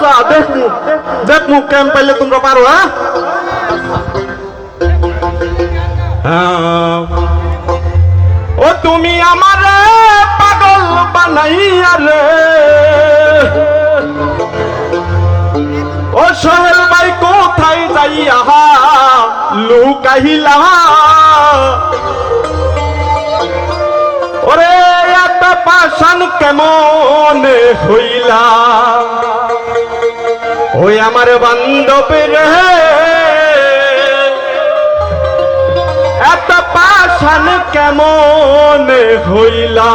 দাঁড়া দেখ মুখ কেম পাইলে তোমরা পারো। হ্যাঁ ও তুমি আমার পাগল বানাইয়া রে, ও সোহেল ভাই কোথায় যাইয়া লুকাইলা, ওরে এত পাশান কেমন হইলা, ওই আমার বান্ধব রে এত পাশান কেমন হইলা,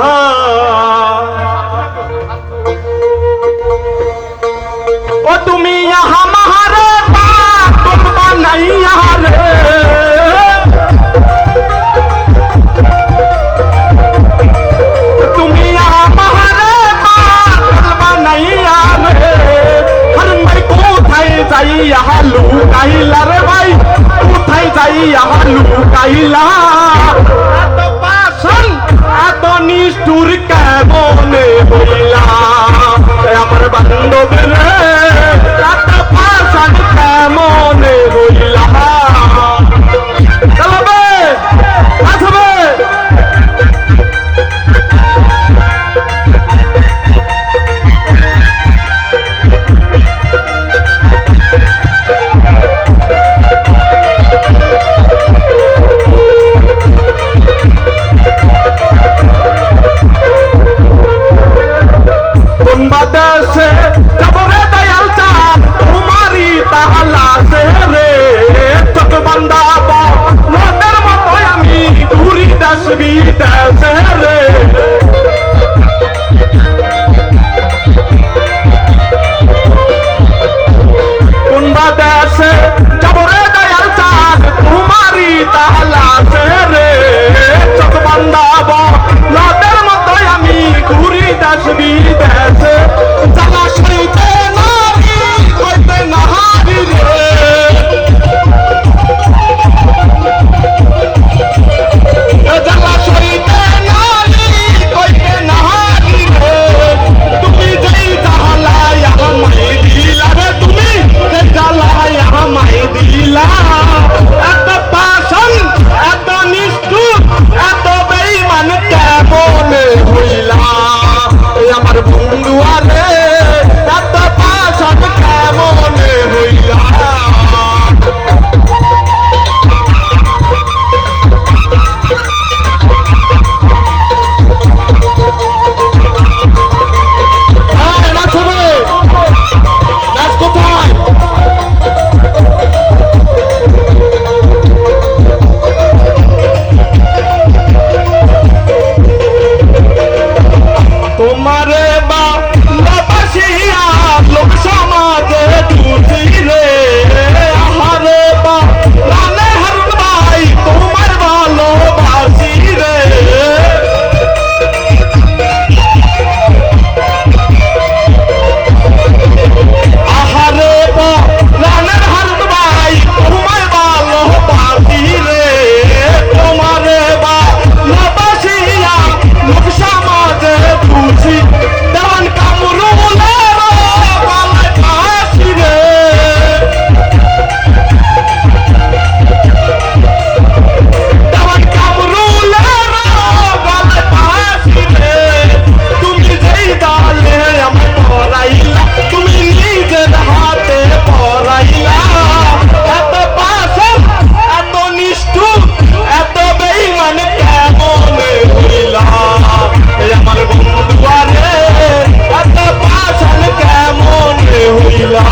ও তুমি আমারে পাগল বানাইয়া রে, তুমি আমারে পাগল বানাইয়া রে, আর ভাই কোথায় যাইয়া লুকাইলা রে, ভাই কোথায় যাইয়া লুকাইলা, এত পাশান এত নিষ্ঠুর কেমন হইলা, আমার বান্ধব রে এত পাশান কেমন হইলা। চলবে আসবে দেশে যাবরে দয়াল চাঁদ তোমারই তাহলা সে রে, চোখ বান্ধাব নদের মতো আমি ঘুরি দেশ বিদেশে রে, কোনবা দেশে যাবরে দয়াল চাঁদ তোমারই তাহলা সে রে, চোখ বান্ধাব নদের মতো আমি ঘুরি দেশ বিদেশে, জলাশয়তে নারী হইতে নাহারি রে, জলাশয়তে নারী হইতে নাহারি রে, তুমি যেই জ্বালায় আমায় দিলা রে, তুমি যে জ্বালায় আমায় দিলা, এত পাশান এত নিষ্ঠুর এত বেঈমান কেমন হইলা, আমার বন্ধু আরে এত পাশান কেমন হইলা। তোমারে বাসিয়া লোক সমাজে দুটি রে, আহারে বা রানে হারুন ভাই তোমার ভালোবাসি রে, আহারে বা রানে হারুন ভাই তোমার ভালোবাসি রে, তোমারে বাসিয়া লোক সমাজে দুটি, দেওয়ান কামরুলের গলায় ফাঁসি রে, দেওয়ান কামরুলের গলায় ফাঁসি রে, তুমি যেই দলে আমায় পড়াইলা, তুমি নিজের হাতে পড়াইলা, এত পাশান এত নিষ্ঠুর এত বেঈমান কেমন হইলা, আমার বন্ধু আরে এত পাশান কেমন হইলা।